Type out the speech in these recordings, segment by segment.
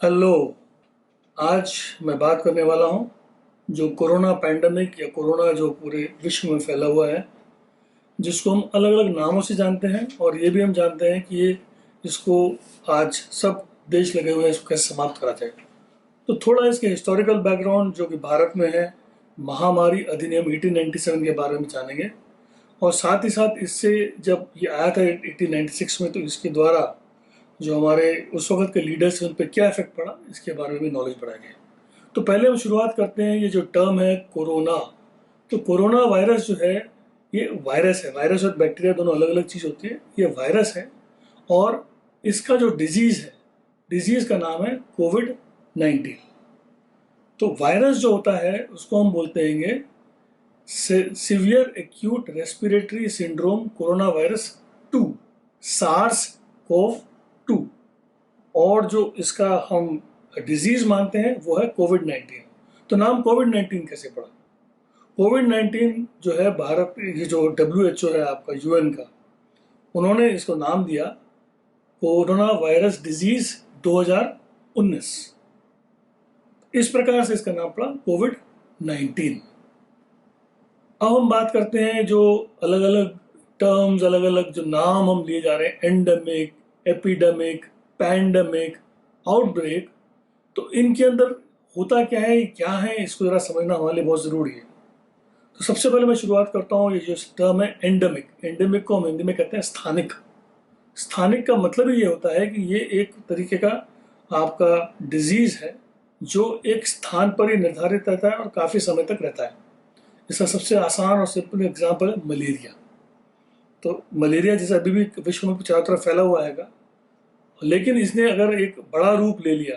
Hello. आज मैं बात करने वाला हूँ जो कोरोना पैंडमिक या कोरोना जो पूरे विश्व में फैला हुआ है, जिसको हम अलग अलग नामों से जानते हैं और ये भी हम जानते हैं कि ये इसको आज सब देश लगे हुए हैं इसको कैसे समाप्त करा जाए। तो थोड़ा इसके हिस्टोरिकल बैकग्राउंड जो कि भारत में है, महामारी अधिनियम 1897 के बारे में जानेंगे। और साथ ही साथ इससे जब ये आया था 1896 में, तो इसके द्वारा जो हमारे उस वक्त के लीडर्स हैं उन पर क्या इफेक्ट पड़ा, इसके बारे में भी नॉलेज बढ़ाएंगे। तो पहले हम शुरुआत करते हैं, ये जो टर्म है कोरोना। तो कोरोना वायरस जो है, ये वायरस है। वायरस और बैक्टीरिया दोनों अलग अलग चीज़ होती है। ये वायरस है और इसका जो डिजीज़ है, डिजीज़ का नाम है कोविड-19। तो वायरस जो होता है उसको हम बोलते हैं severe acute respiratory syndrome corona virus 2, SARS CoV 2। और जो इसका हम डिजीज मानते हैं वो है कोविड-19। तो नाम कोविड-19 कैसे पड़ा? कोविड-19 जो है भारत, ये जो WHO है आपका, UN का, उन्होंने इसको नाम दिया कोरोना वायरस डिजीज 2019। इस प्रकार से इसका नाम पड़ा कोविड-19। अब हम बात करते हैं जो अलग अलग टर्म्स, अलग अलग जो नाम हम लिए जा रहे हैं, एंडेमिक, एपिडेमिक, पैंडेमिक, आउटब्रेक। तो इनके अंदर होता क्या है इसको ज़रा समझना हमारे लिए बहुत ज़रूरी है। तो सबसे पहले मैं शुरुआत करता हूँ, ये जो टर्म है एंडेमिक। एंडेमिक को हम हिंदी में कहते हैं स्थानिक। स्थानिक का मतलब ये होता है कि ये एक तरीके का आपका डिजीज़ है जो एक स्थान पर ही निर्धारित रहता है और काफ़ी समय तक रहता है। इसका सबसे आसान और सिंपल एग्जाम्पल है मलेरिया। तो मलेरिया जैसे अभी भी विश्व में चारों तरफ फैला हुआ है, लेकिन इसने अगर एक बड़ा रूप ले लिया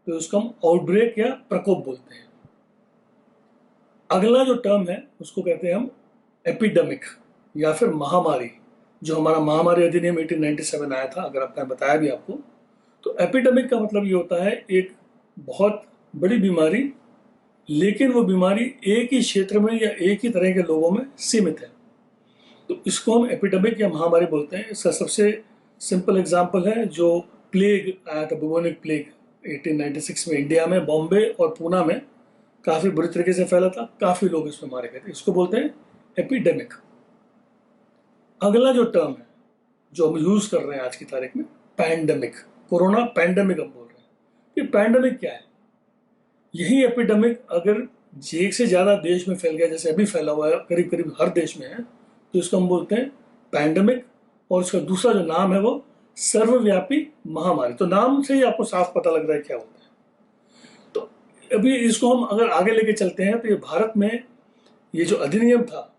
तो उसको हम आउटब्रेक या प्रकोप बोलते हैं। अगला जो टर्म है उसको कहते हैं हम एपिडेमिक या फिर महामारी। जो हमारा महामारी अधिनियम 1897 आया था, अगर आपने बताया भी आपको, तो एपिडेमिक का मतलब ये होता है एक बहुत बड़ी बीमारी, लेकिन वो बीमारी एक ही क्षेत्र में या एक ही तरह के लोगों में सीमित है। तो इसको हम एपिडेमिक या महामारी बोलते हैं। इसका सबसे सिंपल एग्जाम्पल है जो प्लेग आया था, बुबोनिक प्लेग 1896 में इंडिया में, बॉम्बे और पूना में काफ़ी बुरी तरीके से फैला था, काफ़ी लोग इसमें मारे गए थे। इसको बोलते हैं एपिडेमिक। अगला जो टर्म है जो हम यूज़ कर रहे हैं आज की तारीख में, पैंडेमिक। कोरोना पैंडेमिक हम बोल रहे हैं। ये पैंडेमिक क्या है? यही एपिडेमिक अगर एक से ज़्यादा देश में फैल गया, जैसे अभी फैला हुआ है, करीब करीब हर देश में है, तो इसको हम बोलते हैं पैंडेमिक। और इसका दूसरा जो नाम है वो सर्वव्यापी महामारी। तो नाम से ही आपको साफ पता लग रहा है क्या होता है। तो अभी इसको हम अगर आगे लेके चलते हैं, तो ये भारत में ये जो अधिनियम था,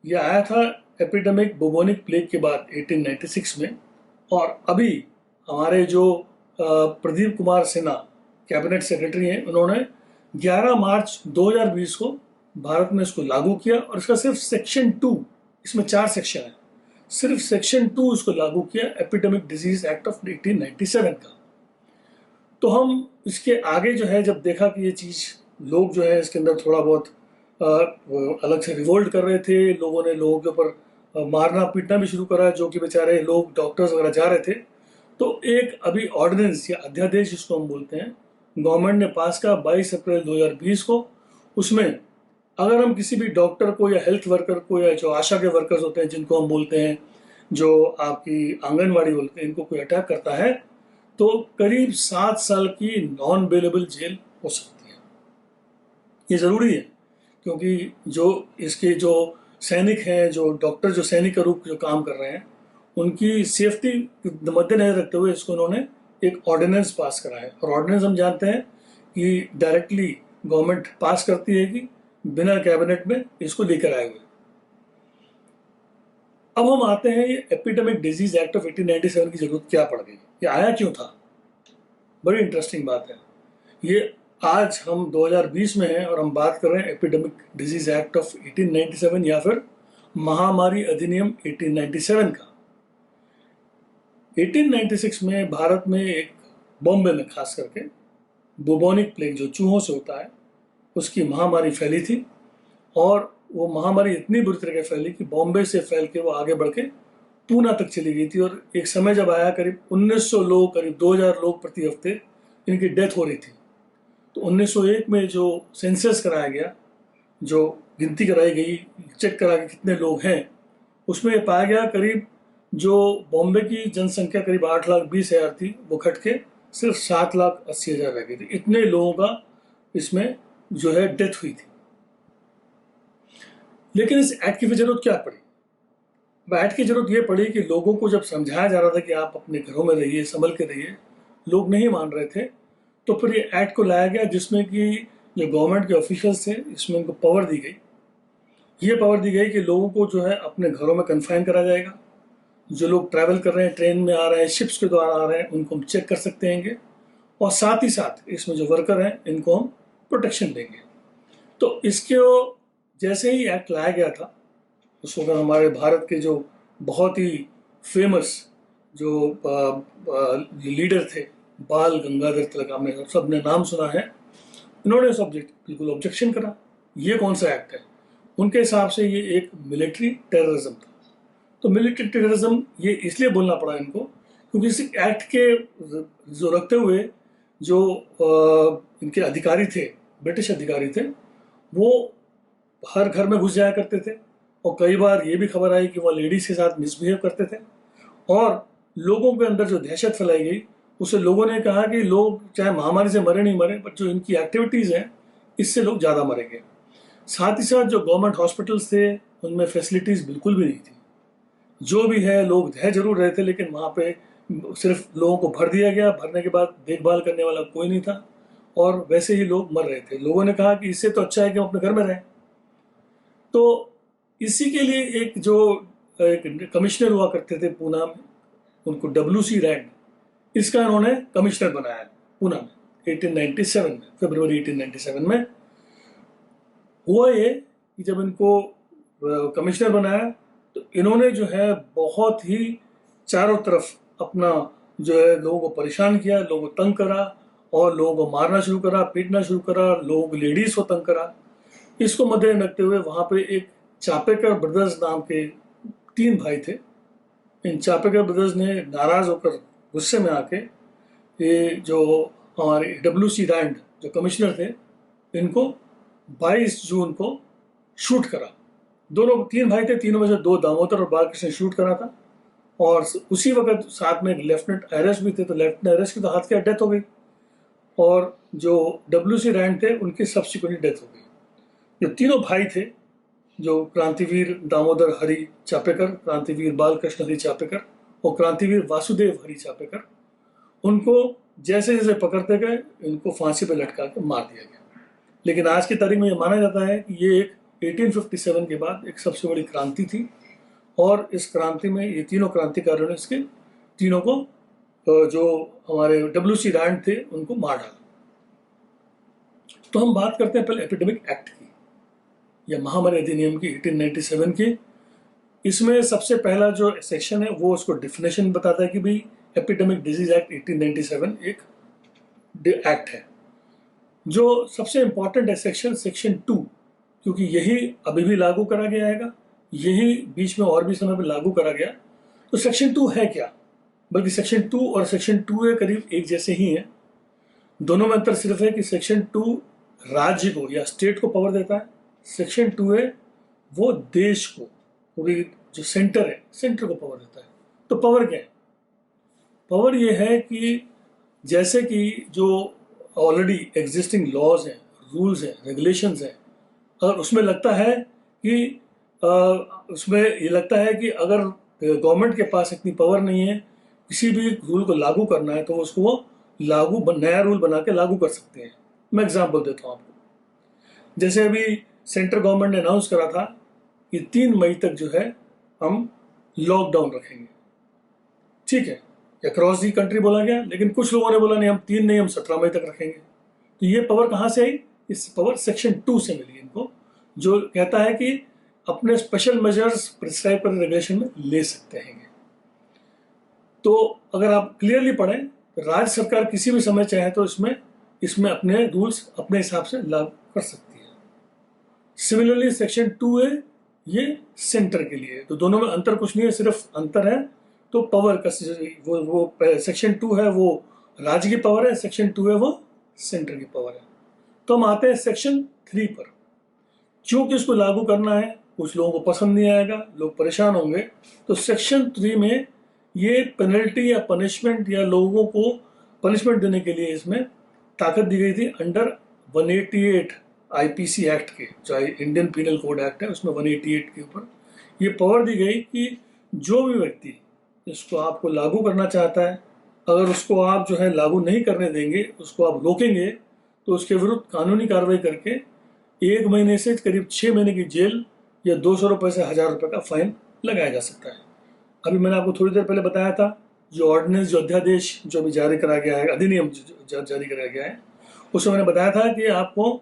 ये आया था एपिडेमिक बुबोनिक प्लेग के बाद 1896 में। और अभी हमारे जो प्रदीप कुमार सिन्हा कैबिनेट सेक्रेटरी हैं, उन्होंने 11 मार्च 2020 को भारत में इसको लागू किया। और इसका सिर्फ सेक्शन 2, इसमें 4 सेक्शन है, सिर्फ सेक्शन 2 इसको लागू किया, एपिडेमिक डिजीज एक्ट ऑफ 1897 का। तो हम इसके आगे जो है, जब देखा कि ये चीज़ लोग जो है इसके अंदर थोड़ा बहुत अलग से रिवोल्ट कर रहे थे, लोगों ने लोगों के ऊपर मारना पीटना भी शुरू करा, जो कि बेचारे लोग डॉक्टर्स वगैरह जा रहे थे। तो एक अभी ऑर्डिनेंस या अध्यादेश जिसको हम बोलते हैं, गवर्नमेंट ने पास किया 22 अप्रैल 2020 को। उसमें अगर हम किसी भी डॉक्टर को या हेल्थ वर्कर को या जो आशा के वर्कर्स होते हैं, जिनको हम बोलते हैं जो आपकी आंगनवाड़ी बोलते हैं, इनको कोई अटैक करता है, तो करीब 7 साल की नॉन बेलेबल जेल हो सकती है। ये ज़रूरी है क्योंकि जो इसके जो सैनिक हैं, जो डॉक्टर जो सैनिक का रूप जो काम कर रहे हैं, उनकी सेफ्टी मद्देनजर रखते हुए इसको उन्होंने एक ऑर्डिनेंस पास करा है। और ऑर्डिनेंस हम जानते हैं कि डायरेक्टली गवर्नमेंट पास करती है कि बिना कैबिनेट में इसको लेकर आए हुए। अब हम आते हैं ये एपिडेमिक डिजीज एक्ट ऑफ 1897 की जरूरत क्या पड़ गई, ये आया क्यों था? बड़ी इंटरेस्टिंग बात है ये। आज हम 2020 में हैं और हम बात कर रहे हैं एपिडेमिक डिजीज एक्ट ऑफ 1897 या फिर महामारी अधिनियम 1897 का। 1896 में भारत में एक बॉम्बे में खास करके बुबोनिक प्लेग जो चूहों से होता है, उसकी महामारी फैली थी। और वो महामारी इतनी बुरी तरह फैली कि बॉम्बे से फैल के वो आगे बढ़ के पूना तक चली गई थी। और एक समय जब आया, करीब 1900 लोग, करीब 2000 लोग प्रति हफ्ते इनकी डेथ हो रही थी। तो 1901 में जो सेंसस कराया गया, जो गिनती कराई गई, चेक करा के कितने लोग हैं, उसमें पाया गया करीब जो बॉम्बे की जनसंख्या करीब 8,20,000 थी, वो घट के सिर्फ 7,80,000 रह गई थी। इतने लोगों का इसमें जो है डेथ हुई थी। लेकिन इस एक्ट की जरूरत क्या पड़ी? एक्ट की जरूरत ये पड़ी कि लोगों को जब समझाया जा रहा था कि आप अपने घरों में रहिए, संभल के रहिए, लोग नहीं मान रहे थे, तो फिर ये एक्ट को लाया गया जिसमें कि जो गवर्नमेंट के ऑफिशियल्स थे, इसमें उनको पावर दी गई। ये पावर दी गई कि लोगों को जो है अपने घरों में कन्फाइन करा जाएगा। जो लोग ट्रैवल कर रहे हैं, ट्रेन में आ रहे हैं, शिप्स के द्वारा आ रहे हैं, उनको हम चेक कर सकते हैं, और साथ ही साथ इसमें जो वर्कर हैं इनको हम प्रोटेक्शन देंगे। तो इसके जैसे ही एक्ट लाया गया था, उस वक्त हमारे भारत के जो बहुत ही फेमस जो लीडर थे, बाल गंगाधर तिलक, आपने सबने नाम सुना है, इन्होंने सब्जेक्ट बिल्कुल ऑब्जेक्शन करा। ये कौन सा एक्ट है? उनके हिसाब से ये एक मिलिट्री टेररिज्म था। तो मिलिट्री टेररिज्म ये इसलिए बोलना पड़ा इनको क्योंकि इस एक्ट के जो रखते हुए जो इनके अधिकारी थे, ब्रिटिश अधिकारी थे, वो हर घर में घुस जाया करते थे, और कई बार ये भी खबर आई कि वो लेडीज के साथ मिसबिहेव करते थे, और लोगों के अंदर जो दहशत फैलाई गई, उससे लोगों ने कहा कि लोग चाहे महामारी से मरे नहीं मरे, पर जो इनकी एक्टिविटीज़ हैं इससे लोग ज़्यादा मरेंगे। साथ ही साथ जो गवर्नमेंट हॉस्पिटल्स थे उनमें फैसिलिटीज़ बिल्कुल भी नहीं थी। जो भी है, लोग रह जरूर रहे थे, लेकिन वहाँ पे सिर्फ लोगों को भर दिया गया, भरने के बाद देखभाल करने वाला कोई नहीं था, और वैसे ही लोग मर रहे थे। लोगों ने कहा कि इससे तो अच्छा है कि हम अपने घर में रहें। तो इसी के लिए एक कमिश्नर हुआ करते थे पूना में, उनको WC रैंड, इसका इन्होंने कमिश्नर बनाया पूना में 1897 में, फरवरी 1897 में। हुआ ये कि जब इनको कमिश्नर बनाया तो इन्होंने जो है बहुत ही चारों तरफ अपना जो है लोगों को परेशान किया, लोगों को तंग करा, और लोगों को मारना शुरू करा, पीटना शुरू करा, लोगों को लेडीज को तंग करा। इसको मद्देनजर रखते हुए वहाँ पे एक चापेकर ब्रदर्स नाम के 3 भाई थे। इन चापेकर ब्रदर्स ने नाराज होकर, गुस्से में आके, ये जो हमारे WC रैंड जो कमिश्नर थे, इनको 22 जून को शूट करा। दोनों 3 भाई थे, तीनों में से 2 दामोदर और बालकृष्ण शूट करा था, और उसी वक्त साथ में लेफ्टिनेंट आयरस भी थे। तो लेफ्टिनेंट आयरस की तो हाथ की डेथ हो गई, और जो WC रैंड थे उनकी सब्सिक्वेंटली डेथ हो गई। जो तीनों भाई थे, जो क्रांतिवीर दामोदर हरि चापेकर, क्रांतिवीर बालकृष्ण हरि चापेकर और क्रांतिवीर वासुदेव हरि चापेकर, उनको जैसे जैसे पकड़ते गए इनको फांसी पर लटका के मार दिया गया। लेकिन आज की तारीख में ये माना जाता है कि ये एक 1857 के बाद एक सबसे बड़ी क्रांति थी, और इस क्रांति में ये तीनों क्रांतिकारियों ने इसके तीनों को जो हमारे WC रैंड थे उनको मार डाला। तो हम बात करते हैं पहले एपिडेमिक एक्ट की, या महामारी अधिनियम की 1897 की। इसमें सबसे पहला जो सेक्शन है वो उसको डिफिनेशन बताता है कि भाई एपिडेमिक डिजीज एक्ट 1897 एक एक्ट है। जो सबसे इंपॉर्टेंट है सेक्शन 2, क्योंकि यही अभी भी लागू करा गया है, यही बीच में और भी समय पर लागू करा गया। तो सेक्शन 2 है क्या? बल्कि सेक्शन 2 और सेक्शन 2A करीब एक जैसे ही हैं। दोनों में अंतर सिर्फ है कि सेक्शन 2 राज्य को या स्टेट को पावर देता है, सेक्शन 2A वो देश को, पूरी जो सेंटर है, सेंटर को पावर देता है। तो पावर क्या है? पावर ये है कि जैसे कि जो ऑलरेडी एग्जिस्टिंग लॉज हैं, रूल्स हैं, रेगुलेशंस हैं, अगर उसमें लगता है कि उसमें ये लगता है कि अगर गवर्नमेंट के पास इतनी पावर नहीं है किसी भी रूल को लागू करना है, तो उसको वो नया रूल बना के लागू कर सकते हैं। मैं एग्जाम्पल देता हूँ आपको। जैसे अभी सेंट्रल गवर्नमेंट ने अनाउंस करा था कि 3 मई तक जो है हम लॉकडाउन रखेंगे, ठीक है, अक्रॉस दी कंट्री बोला गया, लेकिन कुछ लोगों ने बोला नहीं, हम 3 नहीं, हम 17 मई तक रखेंगे। तो ये पावर कहाँ से आई? इस पावर सेक्शन 2 से मिली इनको, जो कहता है कि अपने स्पेशल मेजर्स प्रिस्क्राइब कर रेगुलेशन में ले सकते हैं। तो अगर आप क्लियरली पढ़ें तो राज्य सरकार किसी भी समय चाहे तो इसमें अपने रूल्स अपने हिसाब से लागू कर सकती है। सिमिलरली सेक्शन 2A ये सेंटर के लिए, तो दोनों में अंतर कुछ नहीं है, सिर्फ अंतर है तो पावर का। वो सेक्शन 2 है वो राज्य की पावर है, सेक्शन 2 है वो सेंटर की पावर है। तो हम आते हैं सेक्शन 3 पर। क्योंकि इसको लागू करना है, कुछ लोगों को पसंद नहीं आएगा, लोग परेशान होंगे, तो सेक्शन 3 में ये पेनल्टी या पनिशमेंट या लोगों को पनिशमेंट देने के लिए इसमें ताकत दी गई थी अंडर 188 आईपीसी एक्ट के, जो इंडियन पीनल कोड एक्ट है उसमें 188 के ऊपर ये पावर दी गई कि जो भी व्यक्ति इसको आपको लागू करना चाहता है, अगर उसको आप जो है लागू नहीं करने देंगे, उसको आप रोकेंगे, तो उसके विरुद्ध कानूनी कार्रवाई करके 1 महीने से करीब 6 महीने की जेल या 200 रुपये से 1000 रुपये का फाइन लगाया जा सकता है। अभी मैंने आपको थोड़ी देर पहले बताया था जो ऑर्डिनेंस, जो अध्यादेश जो अभी जारी करा गया है, अधिनियम जारी कराया गया है, उसमें मैंने बताया था कि आपको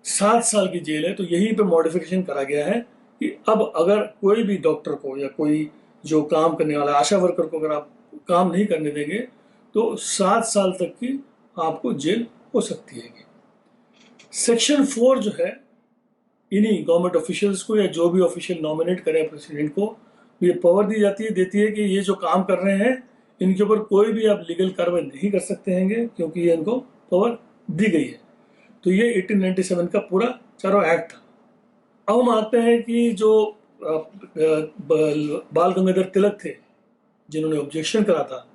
7 साल की जेल है। तो यहीं पे मॉडिफिकेशन करा गया है कि अब अगर कोई भी डॉक्टर को या कोई जो काम करने वाला आशा वर्कर को अगर आप काम नहीं करने देंगे तो 7 साल तक की आपको जेल हो सकती है। सेक्शन 4 जो है, इन्हीं गवर्नमेंट ऑफिशियल्स को या जो भी ऑफिशियल नॉमिनेट करें प्रेसिडेंट को, ये पावर देती है कि ये जो काम कर रहे हैं इनके ऊपर कोई भी आप लीगल कार्रवाई नहीं कर सकते हैं, क्योंकि ये इनको पावर दी गई है। तो ये 1897 का पूरा चारों एक्ट था। अब हम आते हैं कि जो बाल गंगाधर तिलक थे जिन्होंने ऑब्जेक्शन करा था,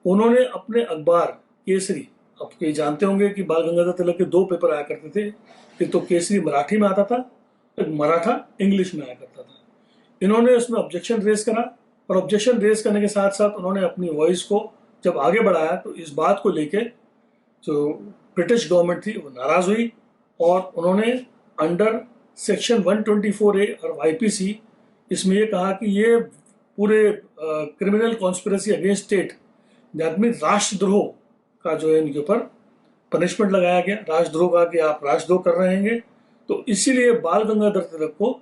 उन्होंने अपने अखबार केसरी, आप ये जानते होंगे कि बाल गंगाधर तिलक के 2 पेपर आया करते थे, एक तो केसरी मराठी में आता था, एक मराठा इंग्लिश में आया करता था। इन्होंने उसमें ऑब्जेक्शन रेज करा और ऑब्जेक्शन रेज करने के साथ साथ उन्होंने अपनी वॉइस को जब आगे बढ़ाया तो इस बात को लेके जो ब्रिटिश गवर्नमेंट थी वो नाराज हुई और उन्होंने अंडर सेक्शन 124A और आईपीसी इसमें ये कहा कि ये पूरे criminal conspiracy against state, that mean राष्ट्रद्रोह का जो है इनके ऊपर पनिशमेंट लगाया गया, राष्ट्रद्रोह का कि आप राष्ट्रद्रोह कर रहे हैं। तो इसीलिए बाल गंगाधर तिलक को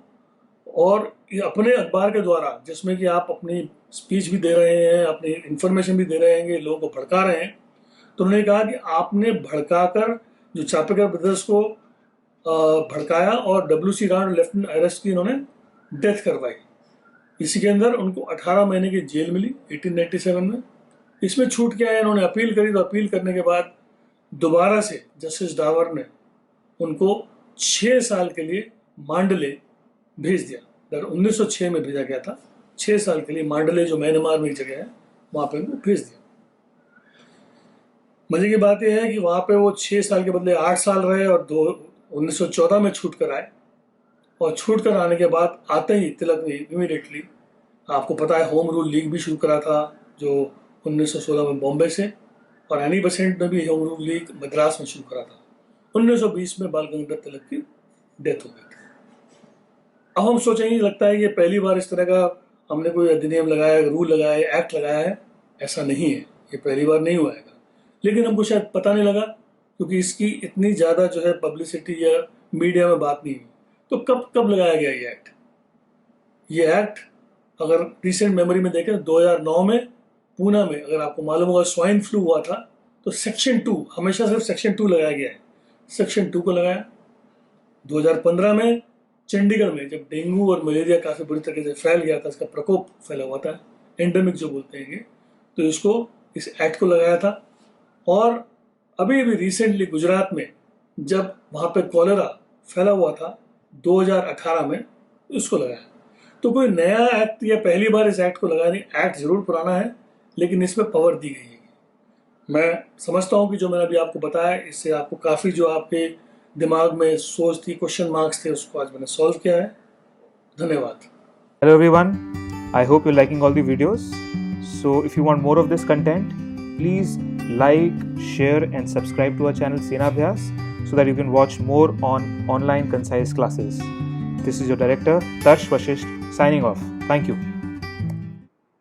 और अपने अखबार के द्वारा, जिसमें कि आप अपनी स्पीच भी दे रहे हैं, अपनी इंफॉर्मेशन भी दे रहे हैं, लोगों को भड़का रहे हैं, तो उन्होंने कहा कि आपने भड़काकर जो चापेकर ब्रदर्स को भड़काया और WC राव लेफ्टिनेंट अरेस्ट की, इन्होंने डेथ करवाई। इसी के अंदर उनको 18 महीने की जेल मिली 1897 में। इसमें छूट क्या है, इन्होंने अपील करी, तो अपील करने के बाद दोबारा से जस्टिस डावर ने उनको 6 साल के लिए मांडले भेज दिया। 1906 में भेजा गया था, 6 साल के लिए मांडले जो म्यांमार में एक जगह है वहां पे उनको भेज दिया। मजे की बात यह है कि वहां पे वो 6 साल के बदले 8 साल रहे और 1914 में छूट कर आए। और छूट कर आने के बाद आते ही तिलक ने इमीडिएटली, आपको पता है, होम रूल लीग भी शुरू करा था जो 1916 में बॉम्बे से, और एनी बेसेंट ने भी होम रूल लीग मद्रास में शुरू करा था। 1920 में बाल गंगाधर तिलक की डेथ हो गई थी। अब हम सोचेंगे, लगता है कि पहली बार इस तरह का हमने कोई अधिनियम लगाया, रूल लगाया, एक्ट लगाया है। ऐसा नहीं है, ये पहली बार नहीं हुआ है, लेकिन हमको शायद पता नहीं लगा क्योंकि इसकी इतनी ज़्यादा जो है पब्लिसिटी या मीडिया में बात नहीं हुई। तो कब लगाया गया ये एक्ट अगर रिसेंट मेमोरी में देखें 2009 में पूना में, अगर आपको मालूम होगा स्वाइन फ्लू हुआ था तो सेक्शन 2, हमेशा सिर्फ सेक्शन 2 लगाया गया है, सेक्शन 2 को लगाया। 2015 में चंडीगढ़ में जब डेंगू और मलेरिया काफ़ी बुरी तरीके से फैल गया था, इसका प्रकोप फैला हुआ था, एंडेमिक जो बोलते हैं, तो इस एक्ट को लगाया था। और अभी रिसेंटली गुजरात में जब वहाँ पे कॉलेरा फैला हुआ था 2018 में, इसको लगाया। तो कोई नया एक्ट या पहली बार इस एक्ट को लगाया नहीं, एक्ट जरूर पुराना है लेकिन इसमें पावर दी गई है। मैं समझता हूँ कि जो मैंने अभी आपको बताया इससे आपको काफ़ी जो आपके दिमाग में सोच थी, क्वेश्चन मार्क्स थे, उसको आज मैंने सॉल्व किया है। धन्यवाद। Hello everyone, I hope you're liking all the videos. So if you want more of this content, please like, share and subscribe to our channel Senabhyas so that you can watch more on online concise classes. This is your director Tarsh Vashisht signing off. Thank you.